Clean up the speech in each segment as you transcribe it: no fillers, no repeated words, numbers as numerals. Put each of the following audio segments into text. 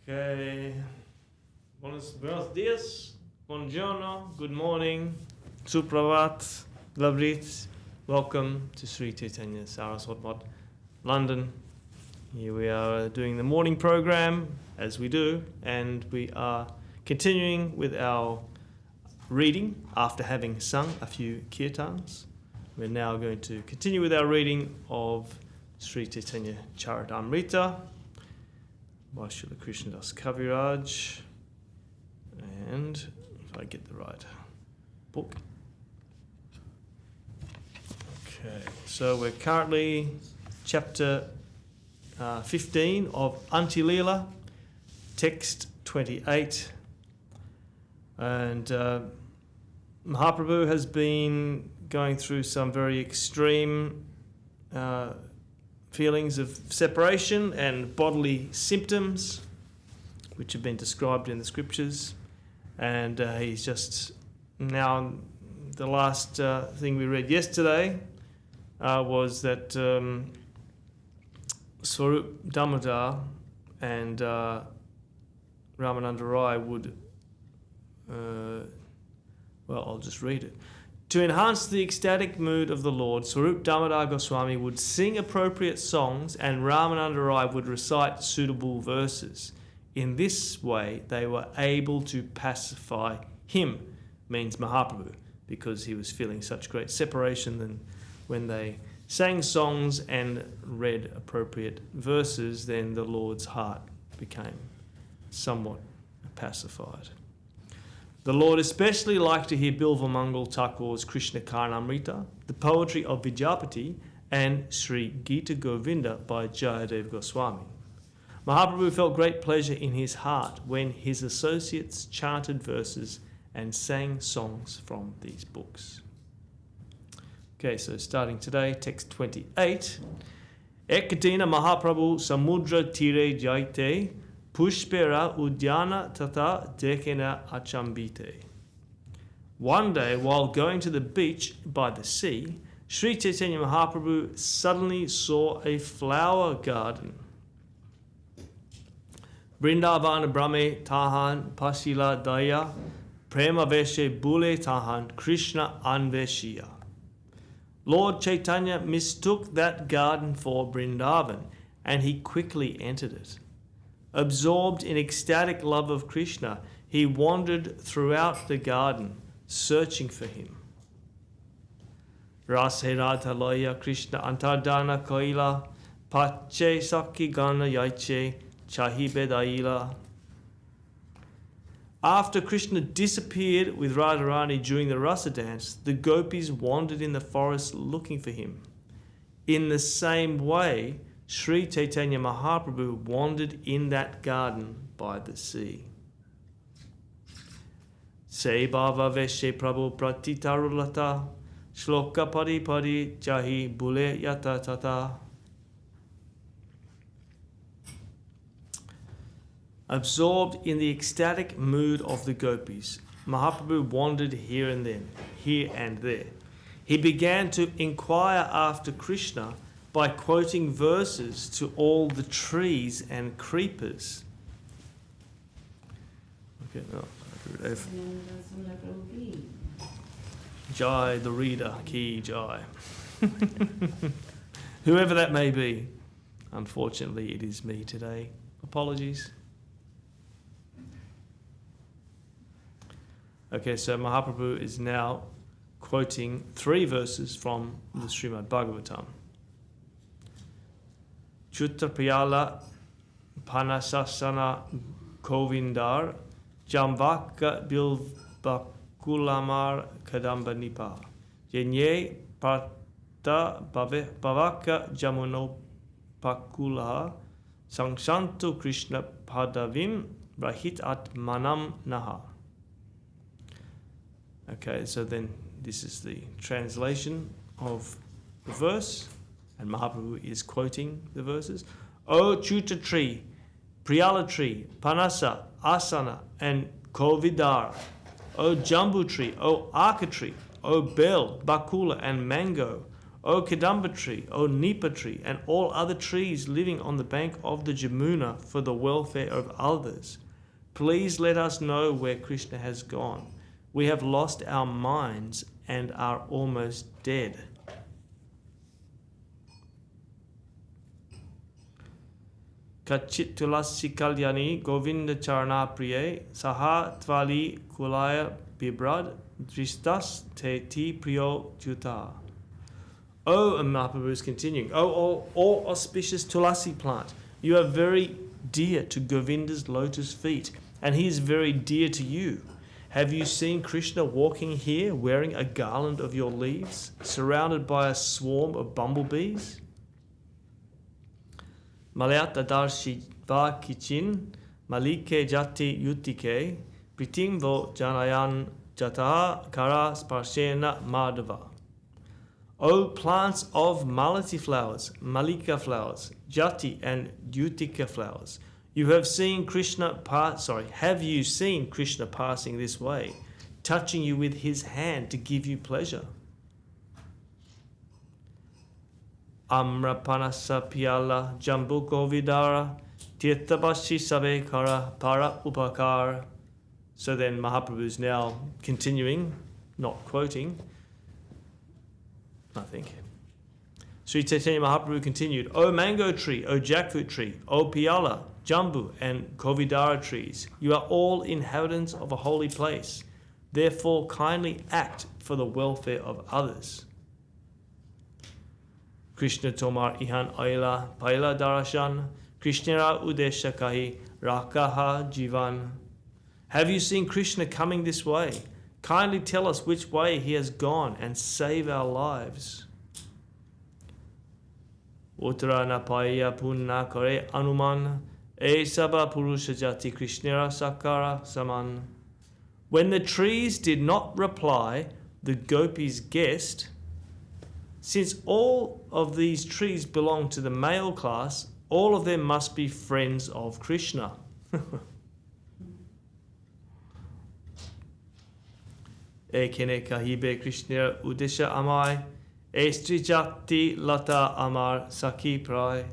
Okay. Buenos dias, buongiorno, good morning, supravat, labrit. Welcome to Sri Chaitanya Saraswat West London. Here we are doing the morning program, as we do, and we are continuing with our reading after having sung a few kirtans. We're now going to continue with our reading of Sri Chaitanya Charitamrita by Srila Krishnadas Kaviraj. And if I get the right book. Okay, so we're currently chapter 15 of Antilila, text 28. And Mahaprabhu has been going through some very extreme feelings of separation and bodily symptoms, which have been described in the scriptures. And he's just now, the last thing we read yesterday was that Swarup Damodar and Ramananda Rai would, I'll just read it. To enhance the ecstatic mood of the Lord, Swarup Damodar Goswami would sing appropriate songs and Ramananda Rai would recite suitable verses. In this way, they were able to pacify him, means Mahaprabhu, because he was feeling such great separation. Then when they sang songs and read appropriate verses, then the Lord's heart became somewhat pacified. The Lord especially liked to hear Bilva Mangal Thakur's Krishna Karnamrita, the poetry of Vidyapati, and Sri Gita Govinda by Jayadev Goswami. Mahaprabhu felt great pleasure in his heart when his associates chanted verses and sang songs from these books. Okay, so starting today, text 28. Ekadina Mahaprabhu Samudra Tire Jaite Pushpera Udyana Tata Dekena Achambite. One day, while going to the beach by the sea, Sri Chaitanya Mahaprabhu suddenly saw a flower garden. Vrindavana Brahme Tahan Pasila Daya Prema Veshe Bule Tahan Krishna Anveshiya. Lord Chaitanya mistook that garden for Vrindavan and he quickly entered it. Absorbed in ecstatic love of Krishna, he wandered throughout the garden, searching for him. Rase Radha Loya Krishna Antardana Koila Pache Sakhi Gana Yaiche Chahibe Daila. After Krishna disappeared with Radharani during the Rasa dance, the gopis wandered in the forest looking for him. In the same way, Sri Chaitanya Mahaprabhu wandered in that garden by the sea. Se bhava veshe prabhu pratitarulata shloka pari pari jahi bule yata tata. Absorbed in the ecstatic mood of the gopis, Mahaprabhu wandered here and there. He began to inquire after Krishna by quoting verses to all the trees and creepers. Okay, no. Jai, the reader, ki jai. Whoever that may be. Unfortunately, it is me today. Apologies. Okay, so Mahaprabhu is now quoting 3 verses from the Srimad Bhagavatam. Chuttapriyala Panasasana Govindar Jamvaka Bilbakulamar Kadamba Nipa Yenye Prata Bhavaka Jamunopakulaha Sangshantu Krishna Padavim Rahit Atmanam Naha. Okay, so then this is the translation of the verse, and Mahaprabhu is quoting the verses. O Chuta tree, Priyala tree, Panasa, Asana, and Kovidar. O Jambu tree, O Arka tree, O Bel, Bakula, and Mango. O Kadamba tree, O Nipa tree, and all other trees living on the bank of the Jamuna for the welfare of others. Please let us know where Krishna has gone. We have lost our minds and are almost dead. Kachit tulasi kalyani govinda charana priye saha tvali kulaya bibrad dristas te ti priyo juta. Oh, and Mahaprabhu is continuing. Oh, all auspicious tulasi plant, you are very dear to Govinda's lotus feet, and he is very dear to you. Have you seen Krishna walking here wearing a garland of your leaves, surrounded by a swarm of bumblebees? Malayata darshi va kichin, malike jati yutike, pritim vo janayan jata kara sparshena madhava. O plants of malati flowers, malika flowers, jati and utika flowers, have you seen Krishna passing this way, touching you with his hand to give you pleasure? Amrapanasa piyala jambu govidara tirthabashi sabe kara para upakar. So then Mahaprabhu is now continuing, not quoting, I think. Sri Chaitanya Mahaprabhu continued, O mango tree, O jackfruit tree, O piyala, jambu and kovidara trees, you are all inhabitants of a holy place. Therefore kindly act for the welfare of others. Krishna tomar ihan aila paila darashan, Krishnara udesha kahi rakaha jivan. Have you seen Krishna coming this way? Kindly tell us which way he has gone and save our lives. Uttara napaya punna kare anuman, esaba purusha jati Krishnara sakara saman. When the trees did not reply, the gopis guessed, since all of these trees belong to the male class, all of them must be friends of Krishna. Ekene kahibe Krishna udesha amai, estrijati lata amar saki prai.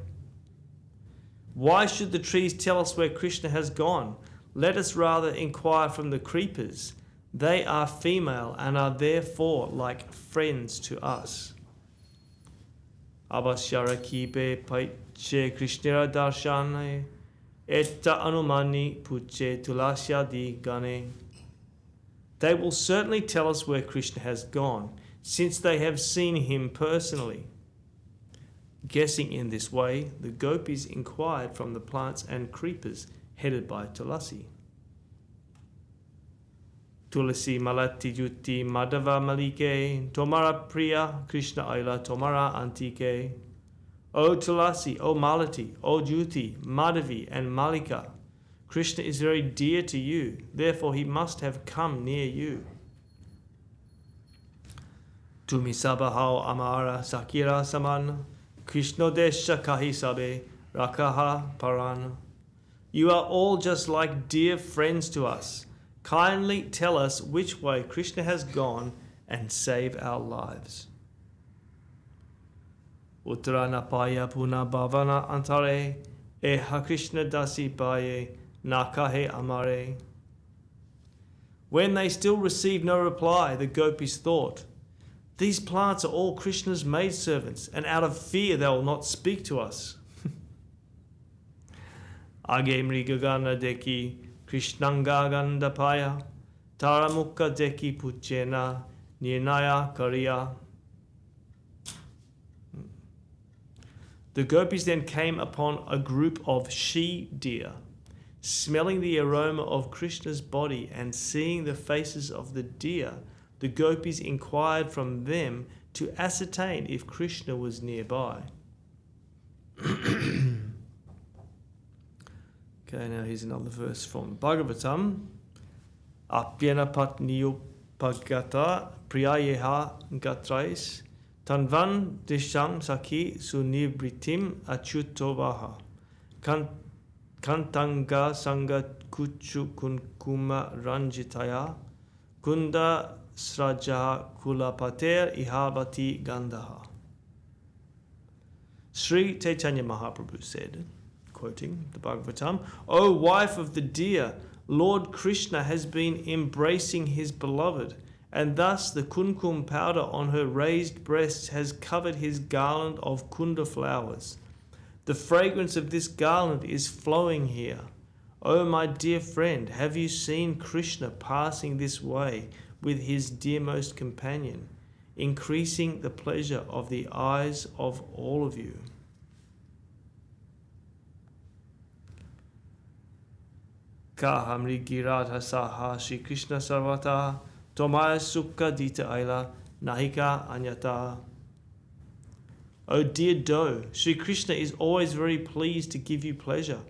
Why should the trees tell us where Krishna has gone? Let us rather inquire from the creepers. They are female and are therefore like friends to us. Abhasyara kibe paiche Krishna darshane, etta anumani puche tulasya di gane. They will certainly tell us where Krishna has gone, since they have seen him personally. Guessing in this way, the gopis inquired from the plants and creepers headed by Tulasi. Tulasi malati juti madhava malike, tomara priya Krishna aila tomara antike. O Tulasi, O Malati, O Juti, Madhavi and Malika, Krishna is very dear to you, therefore he must have come near you. Tumi sabahao amara sakira saman, Krishna desha kahi sabe rakaha paran. You are all just like dear friends to us. Kindly tell us which way Krishna has gone and save our lives. Uttanapaya puna bhavana antare, eha Krishna dasi baye nakahe amare. When they still received no reply, the gopis thought, these plants are all Krishna's maidservants, and out of fear they will not speak to us. Age mrigagana deki Krishnanga gandapaya, taramukha deki puchena nirnaya kariya. The gopis then came upon a group of she-deer. Smelling the aroma of Krishna's body and seeing the faces of the deer, the gopis inquired from them to ascertain if Krishna was nearby. Okay, now here's another verse from Bhagavatam. Apyana patniyo pagata priyayeha gatrais tanvan disham saki sunibritim achyutovaha kantanga sanga kuchu kunkuma ranjitaya kunda sraja kulapater ihabati gandaha. Sri Chaitanya Mahaprabhu said, quoting the Bhagavatam, "O wife of the deer, Lord Krishna has been embracing his beloved, and thus the kumkum powder on her raised breasts has covered his garland of kunda flowers. The fragrance of this garland is flowing here. O my dear friend, have you seen Krishna passing this way with his dearmost companion, increasing the pleasure of the eyes of all of you?" Kahamri Giradha Saha Shri Krishna Sarvata Tomaya Sukha Dita Aila Nahika Anyata. O dear doe, Sri Krishna is always very pleased to give you pleasure.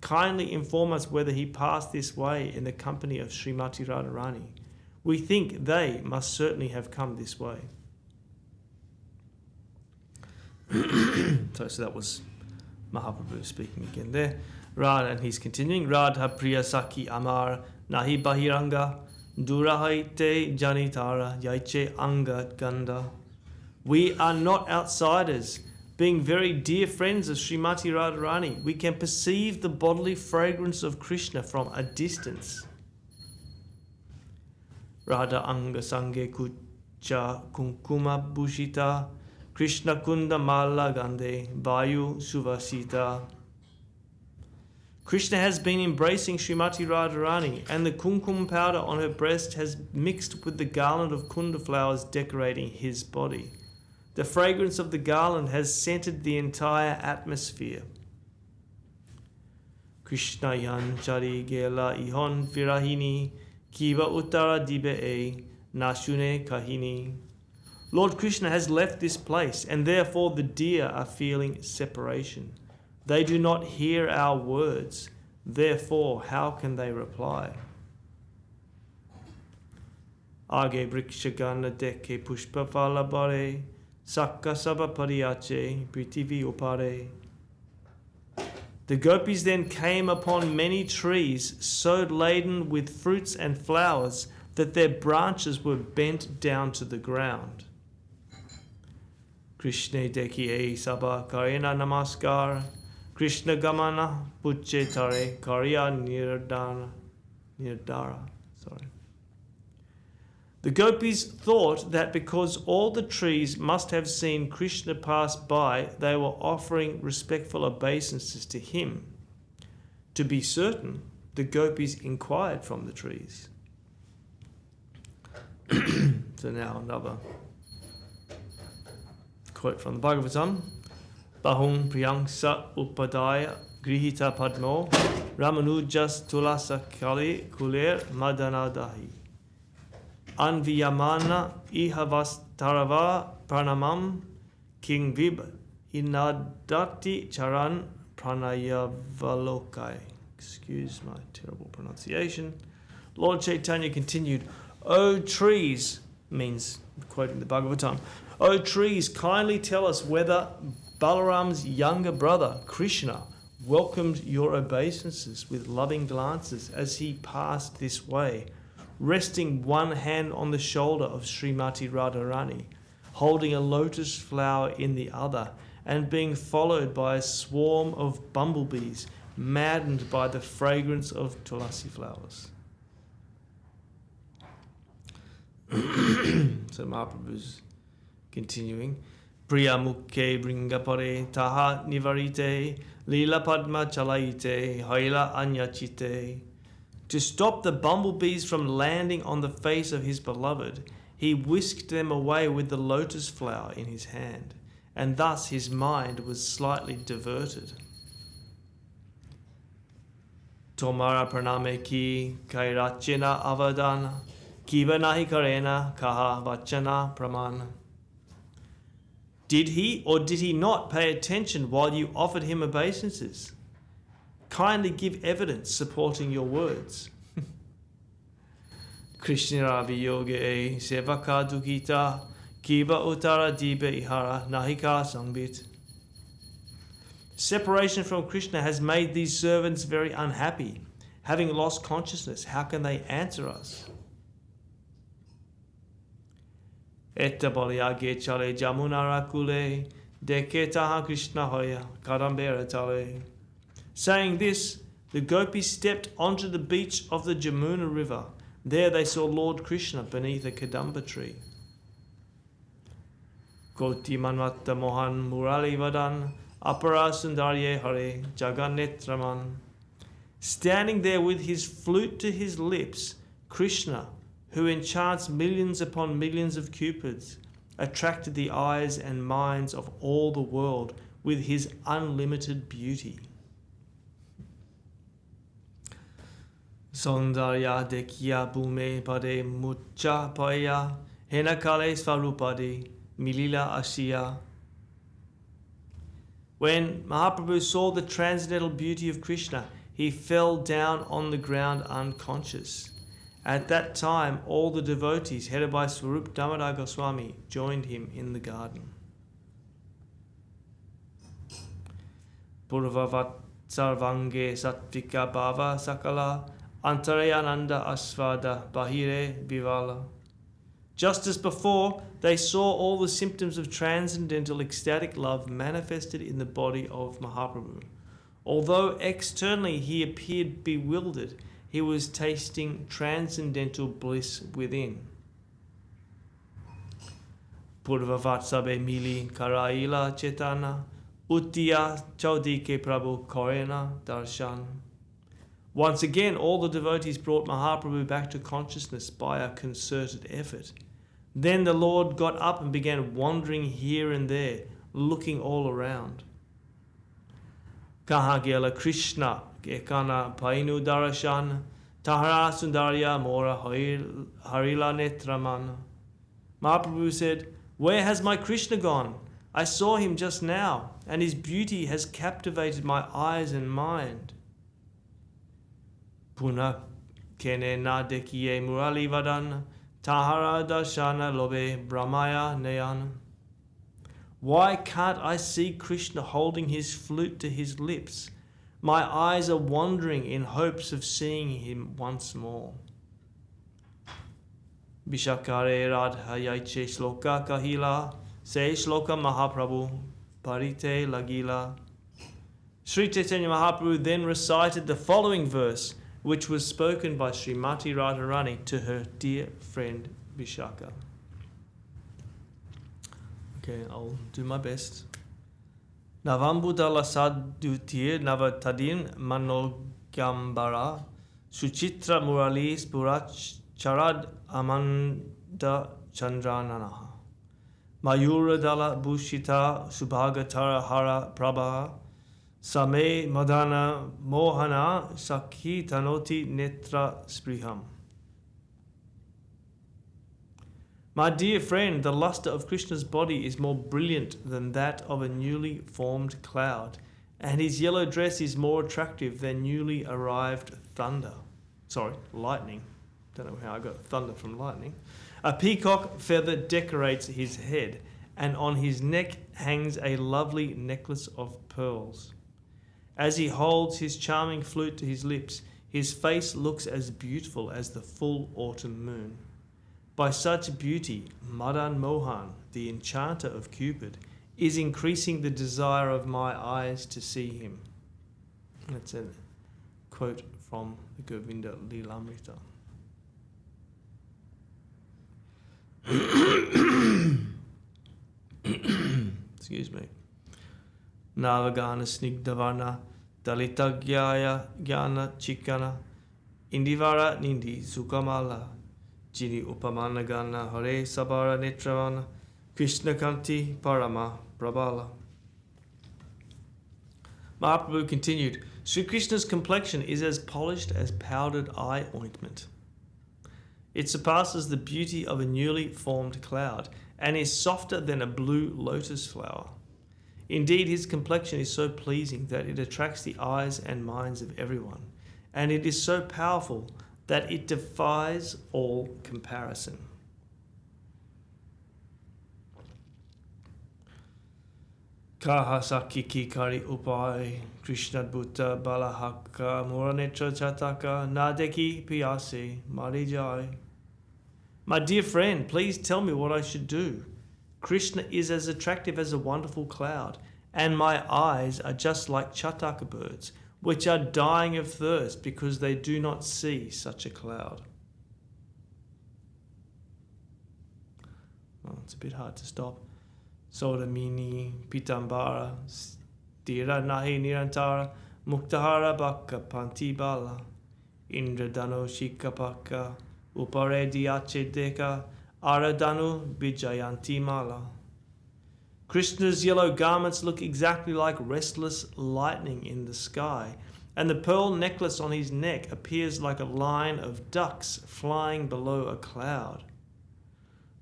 Kindly inform us whether he passed this way in the company of Srimati Radharani. We think they must certainly have come this way. So that was Mahaprabhu speaking again there. Radha, and he's continuing. Radha Priya Saki Amar Nahi Bahiranga Durahaite Janitara Yaiche Anga Ganda. We are not outsiders. Being very dear friends of Srimati Radharani, we can perceive the bodily fragrance of Krishna from a distance. Radha Anga Sange Kucha Kunkuma Bhushita Krishna Kunda Mala Gande Vayu Suvasita. Krishna has been embracing Srimati Radharani, and the kumkum powder on her breast has mixed with the garland of kunda flowers decorating his body. The fragrance of the garland has scented the entire atmosphere. Krishna yan chari gela ihon virahini kiva uttara dibe e nashune kahini. Lord Krishna has left this place, and therefore the deer are feeling separation. They do not hear our words, therefore how can they reply? Age brikshagana deke pushpa falabare sakka sabha pariyache pritivi upare. The gopis then came upon many trees so laden with fruits and flowers that their branches were bent down to the ground. Krishna deki e sabha karena namaskar Krishna Gamana Puche Tare Karya Nirdara. The gopis thought that because all the trees must have seen Krishna pass by, they were offering respectful obeisances to him. To be certain, the gopis inquired from the trees. So now another quote from the Bhagavatam. Bahum Priyangsa Upadaya Grihita Padmo Ramanujas Tulasa Kali Kuler Madanadahi Anviyamana Ihavastarava Pranamam King Vib Inadati Charan Pranayavalokai. Excuse my terrible pronunciation. Lord Chaitanya continued, O trees, means, quoting the Bhagavatam, O trees, kindly tell us whether Balaram's younger brother, Krishna, welcomed your obeisances with loving glances as he passed this way, resting one hand on the shoulder of Srimati Radharani, holding a lotus flower in the other, and being followed by a swarm of bumblebees, maddened by the fragrance of tulasi flowers. So Mahaprabhu's continuing. Priya mukhe bringapare taha nivarite lila padma chalaite haila anyachite. To stop the bumblebees from landing on the face of his beloved, he whisked them away with the lotus flower in his hand, and thus his mind was slightly diverted. Tomara praname ki kairachena avadana kiva nahi karena kaha vachana pramana. Did he or did he not pay attention while you offered him obeisances? Kindly give evidence supporting your words. Krishna Ravi Yoga E Sevaka Dukita Kiva Uttara Dibe Ihara Nahika Sangbit. Separation from Krishna has made these servants very unhappy. Having lost consciousness, how can they answer us? Etta Balyage Chale Jamunara Kule Deke taha Krishna hoya kadambera tale. Saying this, the gopis stepped onto the beach of the Jamuna river. There they saw Lord Krishna beneath a kadamba tree. Koti manvatta mohan murali vadan apara sundarye hare jagannetraman. Standing there with his flute to his lips, Krishna, who enchants millions upon millions of cupids, attracted the eyes and minds of all the world with his unlimited beauty. Sondarya dekya bhume pade mucha paya henakale svarupade milila asiya. When Mahaprabhu saw the transcendental beauty of Krishna, he fell down on the ground unconscious. At that time, all the devotees, headed by Swarup Damodar Goswami, joined him in the garden. Purvavat sarvange sattvika bhava sakala antarayananda asvada bahire vivala. Just as before, they saw all the symptoms of transcendental ecstatic love manifested in the body of Mahaprabhu. Although externally he appeared bewildered, he was tasting transcendental bliss within. Purvavatsabe mili karaila chetana uttiya chaudike prabhu korena darshan. Once again, all the devotees brought Mahaprabhu back to consciousness by a concerted effort. Then the Lord got up and began wandering here and there, looking all around. Kahagela Krishna Gekana Painu Darashan Tahara Sundarya Mora Harila Netramana. Mahaprabhu said, "Where has my Krishna gone? I saw him just now, and his beauty has captivated my eyes and mind." Puna Kene na dekiye murali vadan Tahara Darshana Lobe Brahmaya Nayan. Why can't I see Krishna holding his flute to his lips? My eyes are wandering in hopes of seeing him once more. Bishakare Radhayaiche Shloka Kahila Se Shloka Mahaprabhu Parite Lagila. Sri Chaitanya Mahaprabhu then recited the following verse, which was spoken by Srimati Radharani to her dear friend Vishaka. Okay, I'll do my best. Navambudala saddutir navatadin manogambara suchitra muralis burach charad amanda chandrananaha mayura dala bushita subhagatara hara prabha same madana mohana sakhi tanoti netra spriham. My dear friend, the luster of Krishna's body is more brilliant than that of a newly formed cloud, and his yellow dress is more attractive than newly arrived lightning. Don't know how I got thunder from lightning. A peacock feather decorates his head, and on his neck hangs a lovely necklace of pearls. As he holds his charming flute to his lips, his face looks as beautiful as the full autumn moon. By such beauty, Madan Mohan, the enchanter of Cupid, is increasing the desire of my eyes to see him. That's a quote from the Govinda Lilamrita. Excuse me. Navagana Snigdhavana Dalitagyaya Gyana Chikana Indivara Nindi Sukamala Jini Upamanagana Hare Sabara Netravana Krishna Kanti Parama Prabhala. Mahaprabhu continued, Sri Krishna's complexion is as polished as powdered eye ointment. It surpasses the beauty of a newly formed cloud and is softer than a blue lotus flower. Indeed, his complexion is so pleasing that it attracts the eyes and minds of everyone, and it is so powerful that it defies all comparison. Kahasaki kikari upai Krishna Bhutta Balahaka Muranetra Chataka Nadeki Piyase Marijai. My dear friend, please tell me what I should do. Krishna is as attractive as a wonderful cloud, and my eyes are just like chataka birds, which are dying of thirst because they do not see such a cloud. Well, it's a bit hard to stop. Sodamini pitambara, stira nahi nirantara, muktahara baka pantibala, indradano shikapaka, upare diache deka, aradanu bijayanti mala. Krishna's yellow garments look exactly like restless lightning in the sky, and the pearl necklace on his neck appears like a line of ducks flying below a cloud.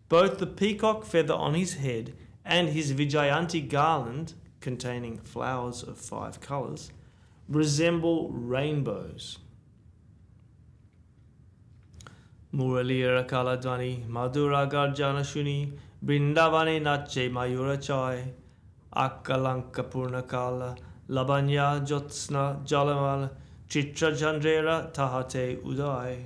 Both the peacock feather on his head and his Vijayanti garland, containing flowers of 5 colours, resemble rainbows. Muralira Kaladwani, Madhura Garjana Shuni, Brindavane Nache Mayura Chai, Akalanka Purnakala, Labanya Jotsna Jalamal, Chitra Chandrera Tahate Udai.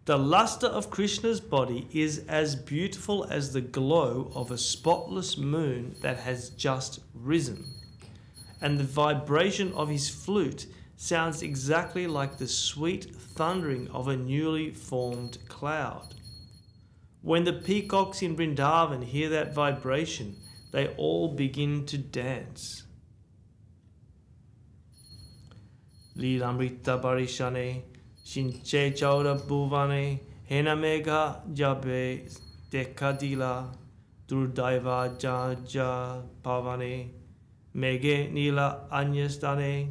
The luster of Krishna's body is as beautiful as the glow of a spotless moon that has just risen, and the vibration of his flute sounds exactly like the sweet thundering of a newly formed cloud. When the peacocks in Vrindavan hear that vibration, they all begin to dance. Lilamrita Barishane, Shinche Chauda Bhuvane, Henamega Jabe Dekadila, Durdaiva Jaja Pavane, Mege Nila Anyastane,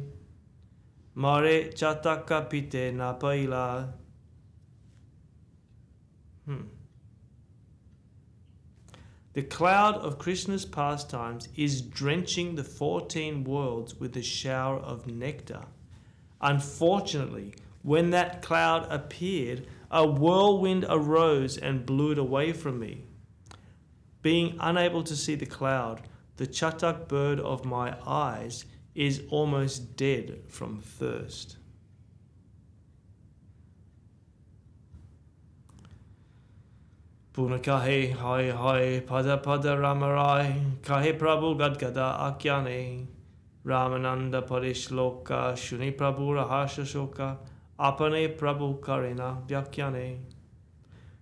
Mare Chataka Pite Napaila. The cloud of Krishna's pastimes is drenching the 14 worlds with a shower of nectar. Unfortunately, when that cloud appeared, a whirlwind arose and blew it away from me. Being unable to see the cloud, the chatak bird of my eyes is almost dead from thirst. Puna kahe hai hai pada pada ramarai kahe prabhu gadgada akyane Ramananda parishloka shuni prabhu rahasha shoka apane prabhu karena vyakyane.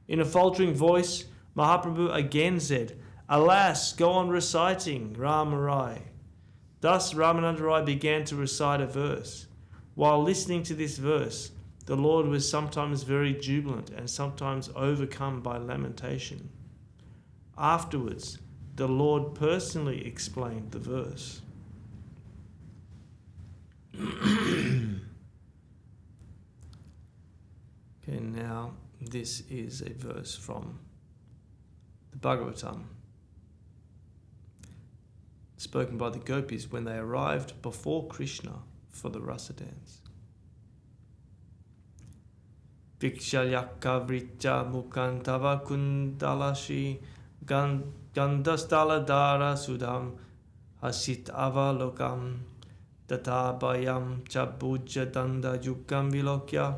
In a faltering voice, Mahaprabhu again said, "Alas, go on reciting Ramarai." Thus Ramananda Rai began to recite a verse. While listening to this verse, the Lord was sometimes very jubilant and sometimes overcome by lamentation. Afterwards, the Lord personally explained the verse. Okay, now this is a verse from the Bhagavatam, spoken by the gopis when they arrived before Krishna for the rasa dance. Vikshalyaka vricha mukantava kundalashi gandastala dara sudham hasit avalokam tatabayam chabuja danda yukam vilokya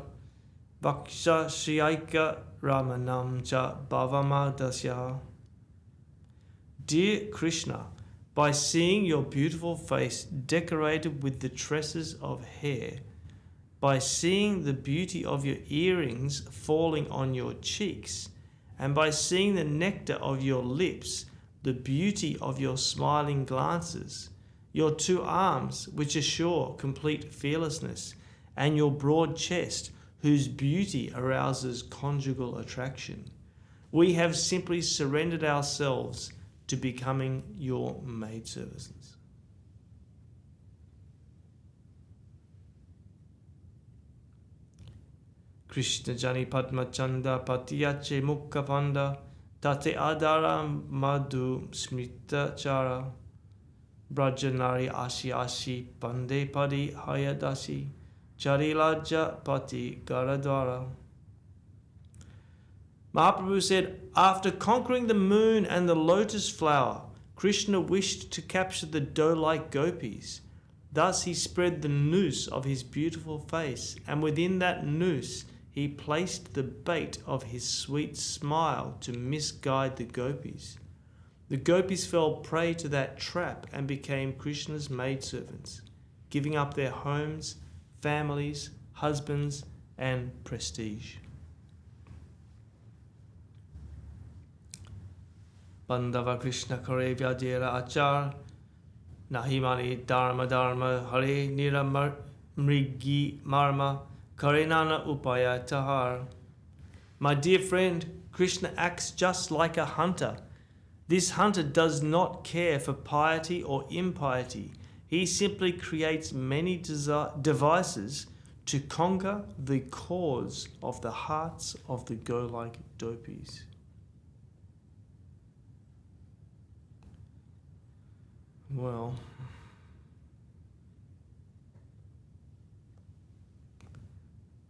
vaksha shiaika ramanam cha bhavamadasya. Dear Krishna, by seeing your beautiful face decorated with the tresses of hair, by seeing the beauty of your earrings falling on your cheeks, and by seeing the nectar of your lips, the beauty of your smiling glances, your 2 arms, which assure complete fearlessness, and your broad chest, whose beauty arouses conjugal attraction, we have simply surrendered ourselves to becoming your maidservants. Krishna Jani Padma Chanda Patiyache Mukha Panda Tate Adara Madhu Smrita Chara Brajanari Ashi Ashi Pande Padi Hayadasi Charilaja Pati Garadwara. Mahaprabhu said, after conquering the moon and the lotus flower, Krishna wished to capture the doe-like gopis. Thus he spread the noose of his beautiful face, and within that noose he placed the bait of his sweet smile to misguide the gopis. The gopis fell prey to that trap and became Krishna's maidservants, giving up their homes, families, husbands, and prestige. Bandava Krishna Kare Vyajera Achar Nahimani Dharma Hare Nira Mrigi Marma Karenana Upaya Tahar. My dear friend, Krishna acts just like a hunter. This hunter does not care for piety or impiety. He simply creates many devices to conquer the cause of the hearts of the go-like gopis. Well,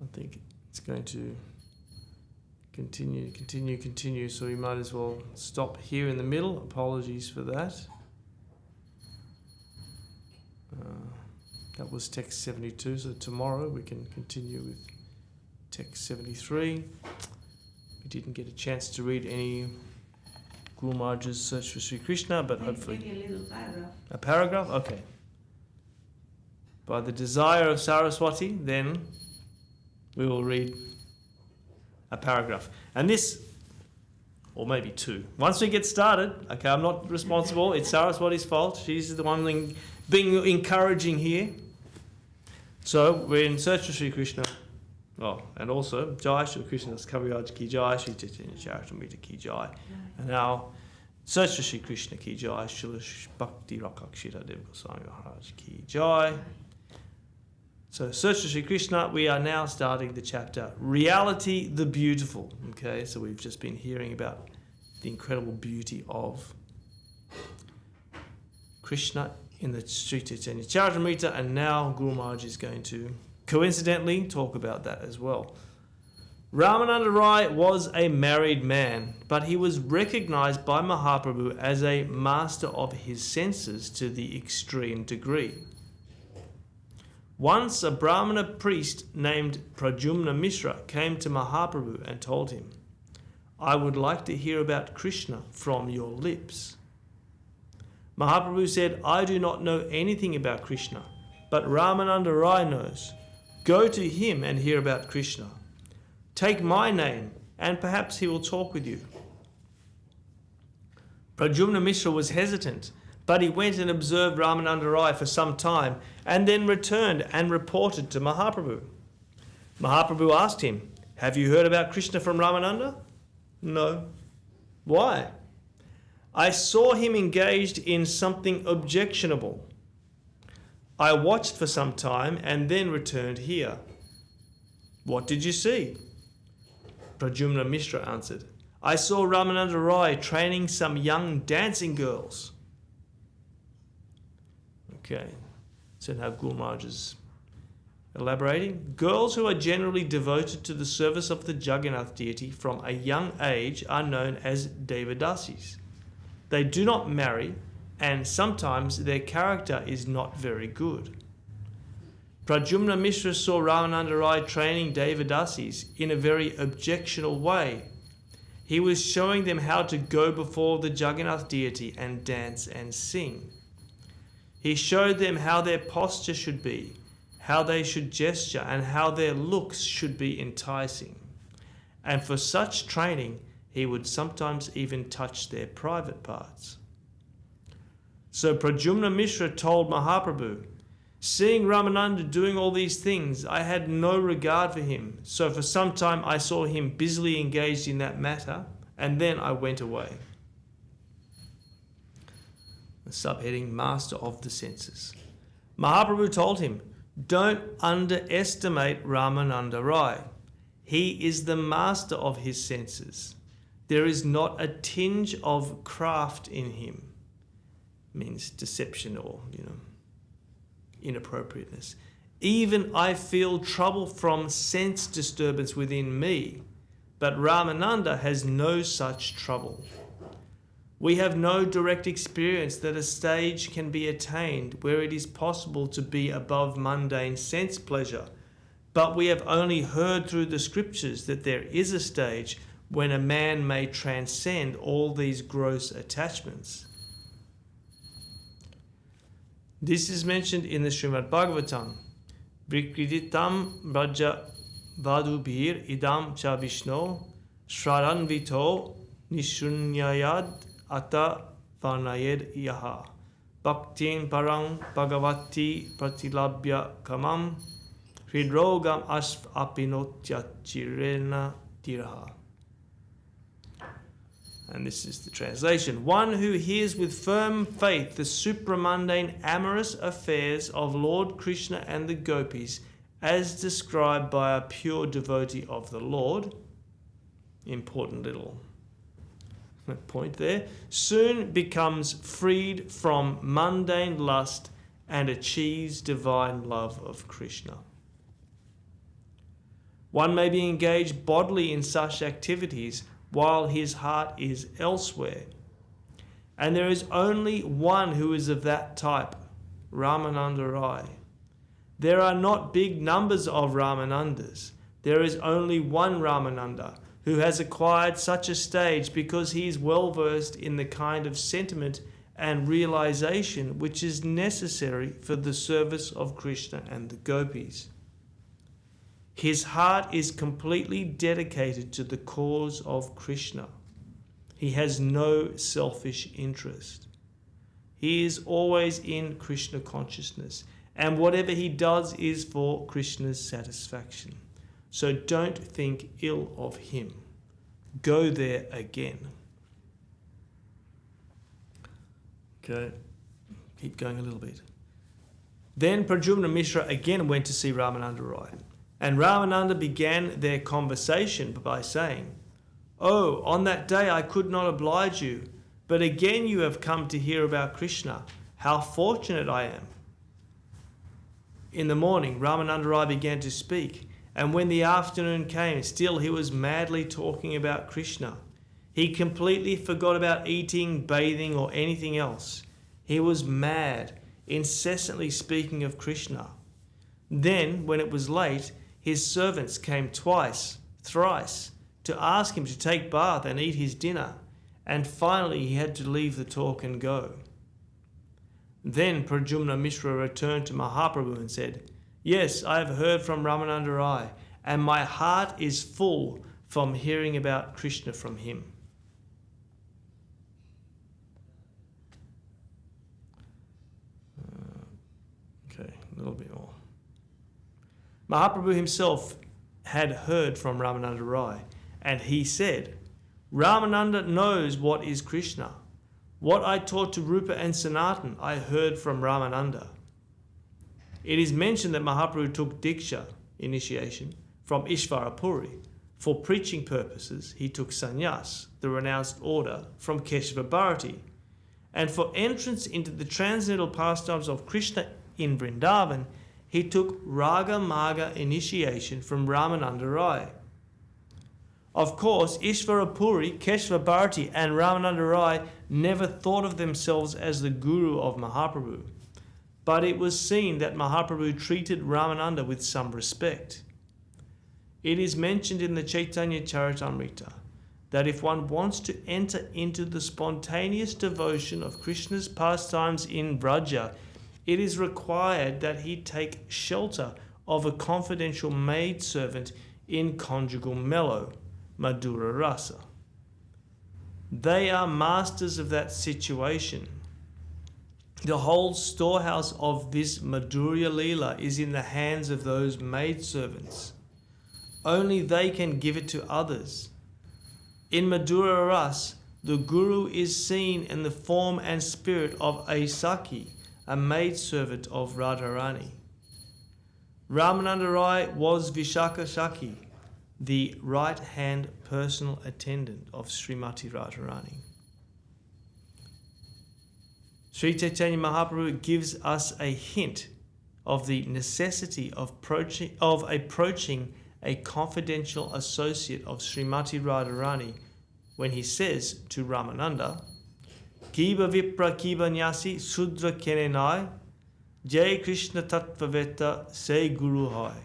I think it's going to continue, so we might as well stop here in the middle. Apologies for that. That was text 72, so tomorrow we can continue with text 73. We didn't get a chance to read any Guru Maharaj's Search for Sri Krishna, but hopefully... Maybe a little paragraph. A paragraph? Okay. By the desire of Saraswati, then we will read a paragraph. And this, or maybe two. Once we get started, okay, I'm not responsible. It's Saraswati's fault. She's the one being encouraging here. So we're in Search for Sri Krishna. Oh, and also Jai Shri Krishna's Kaviraj Ki Jai, Shri Chaitanya Charitamrita Ki Jai. And now Search for Sri Krishna Ki Jai, Shri Bhakti Rakshita Dev Goswami Maharaj Ki Jai. So Search for Sri Krishna, we are now starting the chapter Reality the Beautiful. Okay, so we've just been hearing about the incredible beauty of Krishna in the Sri Chaitanya Charitamrita, and now Guru Maharaj is going to coincidentally talk about that as well. Ramananda Rai was a married man, but he was recognized by Mahaprabhu as a master of his senses to the extreme degree. Once a Brahmana priest named Pradyumna Mishra came to Mahaprabhu and told him, "I would like to hear about Krishna from your lips." Mahaprabhu said, "I do not know anything about Krishna, but Ramananda Rai knows. Go to him and hear about Krishna. Take my name, and perhaps he will talk with you." Pradyumna Mishra was hesitant, but he went and observed Ramananda Rai for some time, and then returned and reported to Mahaprabhu. Mahaprabhu asked him, "Have you heard about Krishna from Ramananda?" "No." "Why?" "I saw him engaged in something objectionable. I watched for some time and then returned here." "What did you see?" Pradyumna Mishra answered, "I saw Ramananda Rai training some young dancing girls." Okay, so now Guru Maharaj is elaborating. Girls who are generally devoted to the service of the Jagannath deity from a young age are known as Devadasis. They do not marry, and sometimes their character is not very good. Pradyumna Mishra saw Ramananda Rai training Devadasis in a very objectionable way. He was showing them how to go before the Jagannath deity and dance and sing. He showed them how their posture should be, how they should gesture, and how their looks should be enticing. And for such training, he would sometimes even touch their private parts. So Pradyumna Mishra told Mahaprabhu, "Seeing Ramananda doing all these things, I had no regard for him. So for some time I saw him busily engaged in that matter, and then I went away." The subheading, Master of the Senses. Mahaprabhu told him, "Don't underestimate Ramananda Rai. He is the master of his senses. There is not a tinge of craft in him." Means deception or, inappropriateness. "Even I feel trouble from sense disturbance within me, but Ramananda has no such trouble. We have no direct experience that a stage can be attained where it is possible to be above mundane sense pleasure, but we have only heard through the scriptures that there is a stage when a man may transcend all these gross attachments. This is mentioned in the Srimad Bhagavatam. Vikriditam Braja Vadubhir idam cha Vishno Shraranvito Nishunyayad Ata Varnayed Yaha Bhaktin Parang Bhagavati Pratilabhya Kamam Hridrogam Asv Apinotya Chirena Tiraha. And this is the translation. One who hears with firm faith the supramundane amorous affairs of Lord Krishna and the gopis as described by a pure devotee of the Lord, important little point there, soon becomes freed from mundane lust and achieves divine love of Krishna. One may be engaged bodily in such activities while his heart is elsewhere. And there is only one who is of that type, Ramananda Rai. There are not big numbers of Ramanandas. There is only one Ramananda who has acquired such a stage because he is well versed in the kind of sentiment and realization which is necessary for the service of Krishna and the gopis. His heart is completely dedicated to the cause of Krishna. He has no selfish interest. He is always in Krishna consciousness, and whatever he does is for Krishna's satisfaction. So don't think ill of him. Go there again. Okay, keep going a little bit. Then Pradyumna Mishra again went to see Ramananda Rai. And Ramananda began their conversation by saying, "Oh, on that day I could not oblige you, but again you have come to hear about Krishna. How fortunate I am." In the morning, Ramananda Rai began to speak, and when the afternoon came, still he was madly talking about Krishna. He completely forgot about eating, bathing, or anything else. He was mad, incessantly speaking of Krishna. Then, when it was late, his servants came twice, thrice, to ask him to take bath and eat his dinner, and finally he had to leave the talk and go. Then Pradyumna Mishra returned to Mahaprabhu and said, "Yes, I have heard from Ramananda Rai, and my heart is full from hearing about Krishna from him." Okay, a little bit more. Mahaprabhu himself had heard from Ramananda Rai, and he said, "Ramananda knows what is Krishna. What I taught to Rupa and Sanatan, I heard from Ramananda." It is mentioned that Mahaprabhu took Diksha, initiation, from Ishvara Puri. For preaching purposes, he took sannyas, the renounced order, from Keshava Bharati. And for entrance into the transcendental pastimes of Krishna in Vrindavan, he took Raga Marga initiation from Ramananda Rai. Of course, Ishvara Puri, Keshava Bharati and Ramananda Rai never thought of themselves as the guru of Mahaprabhu, but it was seen that Mahaprabhu treated Ramananda with some respect. It is mentioned in the Chaitanya Charitamrita that if one wants to enter into the spontaneous devotion of Krishna's pastimes in Braja, it is required that he take shelter of a confidential maidservant in conjugal mellow, Madhura Rasa. They are masters of that situation. The whole storehouse of this Madhurya Leela is in the hands of those maidservants. Only they can give it to others. In Madhura Ras, the Guru is seen in the form and spirit of a Sakhi, a maidservant of Radharani. Ramananda Rai was Vishakha Sakhi, the right-hand personal attendant of Srimati Radharani. Sri Chaitanya Mahaprabhu gives us a hint of the necessity of approaching a confidential associate of Srimati Radharani when he says to Ramananda, "Kiba Vipra Kiba Nyasi Sudra Kenenai, Jai Krishna Tattvaveta Say Guru Hai."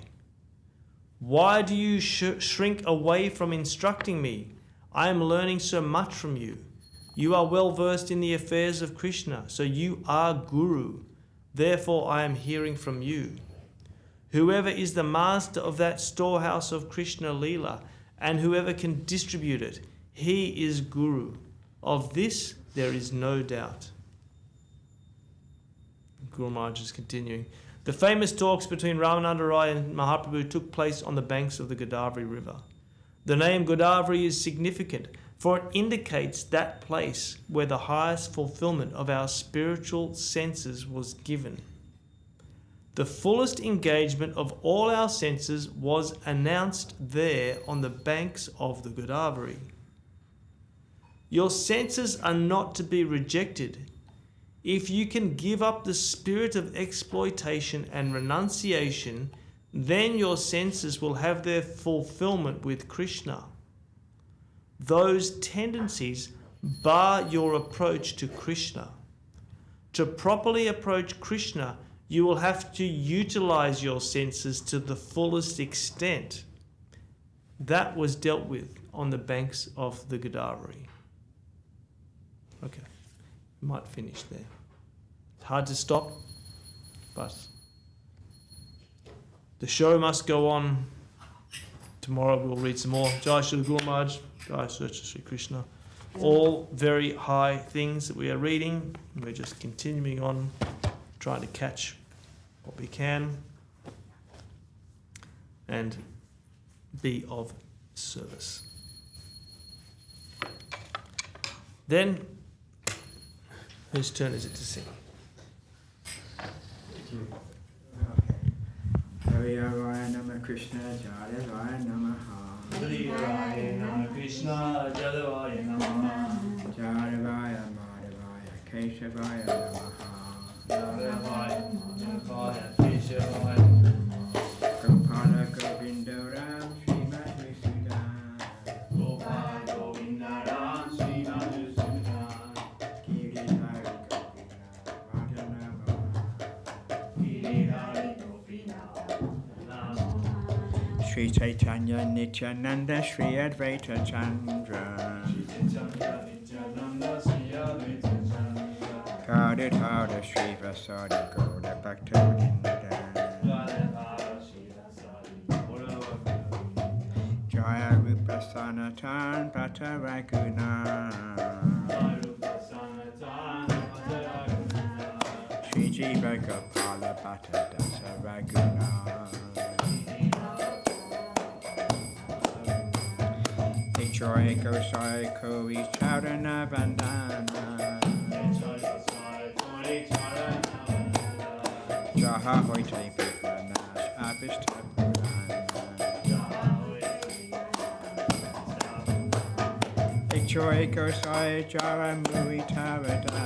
Why do you shrink away from instructing me? I am learning so much from you. You are well versed in the affairs of Krishna, so you are Guru. Therefore I am hearing from you. Whoever is the master of that storehouse of Krishna Leela, and whoever can distribute it, he is Guru. Of this there is no doubt. Guru Maharaj is continuing. The famous talks between Ramananda Rai and Mahaprabhu took place on the banks of the Godavari River. The name Godavari is significant, for it indicates that place where the highest fulfillment of our spiritual senses was given. The fullest engagement of all our senses was announced there on the banks of the Godavari. Your senses are not to be rejected. If you can give up the spirit of exploitation and renunciation, then your senses will have their fulfillment with Krishna. Those tendencies bar your approach to Krishna. To properly approach Krishna, you will have to utilize your senses to the fullest extent. That was dealt with on the banks of the Godavari. Okay, might finish there. It's hard to stop, but the show must go on. Tomorrow we'll read some more. Jai Shri Guru Maharaj, Jai Shri Krishna. All very high things that we are reading. We're just continuing on, trying to catch what we can and be of service. Then, whose turn is it to sing? Hari Raya Nama Krishna Jaya Raya Namaha. Hari Raya Nama Krishna Jadavaya Namaha. Jadavaya Madhavaya Keshavaya Namaha. Jadavaya Madhavaya Keshavaya. Gopala Govinda Ram Srimad Visuddha. Gopala Govinda Ram Srimad Visuddha. Giridhari Gopina Madhanava. Giridhari Gopina Madhanava. Sri Chaitanya Nityananda Sri Advaita Chandra. Gadadhara Sri Vasadi Gauda Bhaktivinoda. Jaya Rupa Sanatan Bhatta Raguna. Sri Jiva Gopala Bhatta Dasa Raguna. Joy Gosai Koi Chaudana Vandana. Jaha Hoite Puranash Abhishta Purana. Joy Gosai Jara Muri Tavada.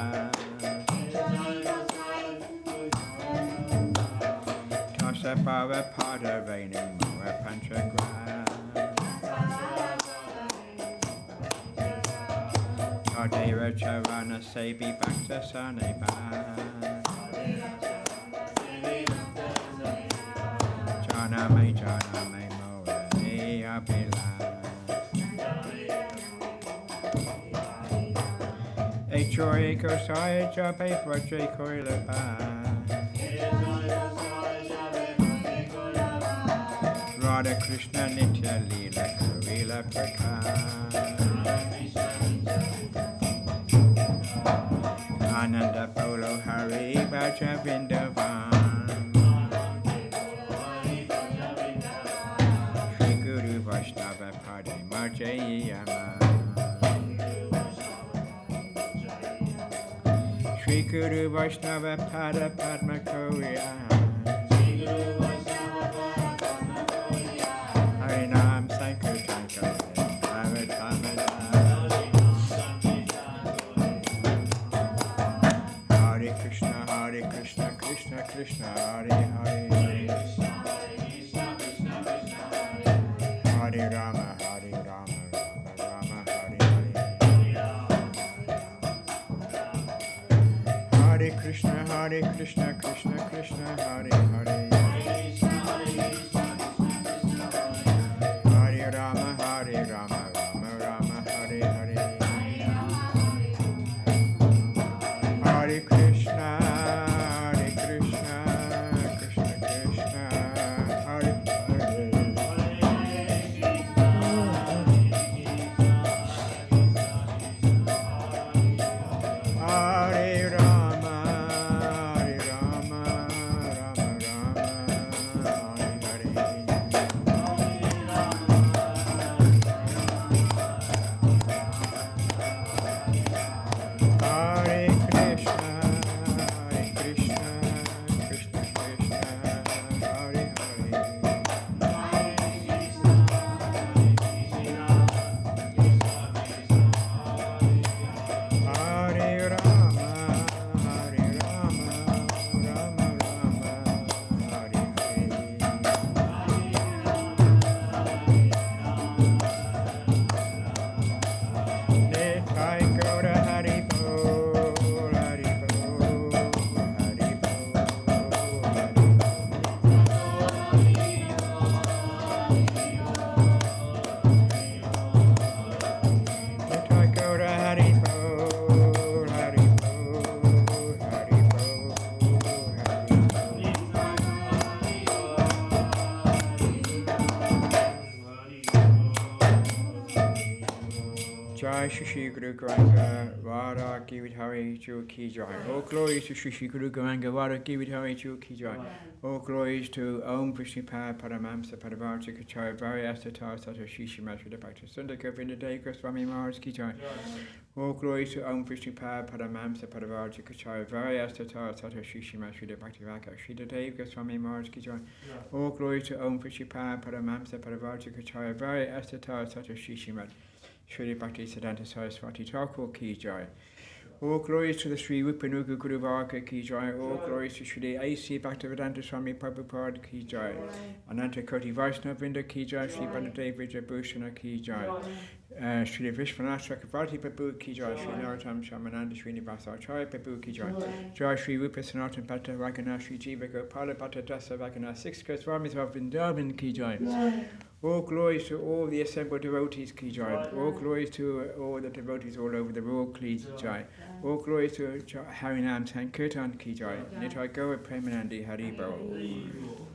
Tasa Bhava Pada Vaini Moa Panchagra. Deva Chavana Sebi Bhakta Saneba. Jana me Moa Apila. Joy Kosai Jabe Vajay Koilaba. Radha Krishna Nitya Leela Korila Prakash. Ananda Polo Hari Bhaja Vrindavan. Shri Guru Vaishnava Pade Marjayama. Shri Guru Vaishnava Pada Padma Koya. Harinam Sankirtan Kare Bhavatamada. Hare Krishna, Krishna Krishna, Hare Hare. Hare Rama, Hare Rama, Rama Rama, Hare Hare. Hare Krishna, Krishna Krishna, Hare Hare. Hare Rama, Rama Rama, Hare Jai Shri Guru Garanga Vara Gividhari Ju Ki Jai. All glories to Shri Guru Garanga Vara Gividhari Ju Ki Jai. All glories to Om Vishnupada Paramamsa Padavarti Kachai Vari Astatar Sata SCSMath West London Govinda Swami Maharaj Ki Jai. All glories to Om Vishnupada Paramamsa Padavarti Kachai Vari Astatar Sata SCSMath West Swami Maharaj Ki Jai. All glories to Om Vishnupada Paramamsa Padavarti Kachai Vari Astatar Sata SCSMath Shri Bhakti Siddhanta Saraswati Thakur Ki Jai. All glories to the Sri Vipanuga Guru Varga Ki Jai. All glories to Shri A.C. Bhaktivedanta Swami Prabhupada Ki Jai. Ananta Koti Vaishnava Vrinda Ki Jai. Shri Baladev Vijayabhushana Ki Jai. Shri Vishwanath Chakravarti Prabhu Ki Jai. Shri Narottam Shamananda Srinivasa Acharya Prabhu Ki Jai. Jai Shri Rupa Sanatan Bhatta Vagana Shri Jiva Gopala Bhatta Dasa Vagana Six Goswamis of Vrindavan Ki Jai. All glories to all the assembled devotees Ki Jai. All glories to all the devotees all over the world Ki Jai. All glories to Harinam Sankirtan Ki Jai. Nitai Gaura Premanandi Hari Bol.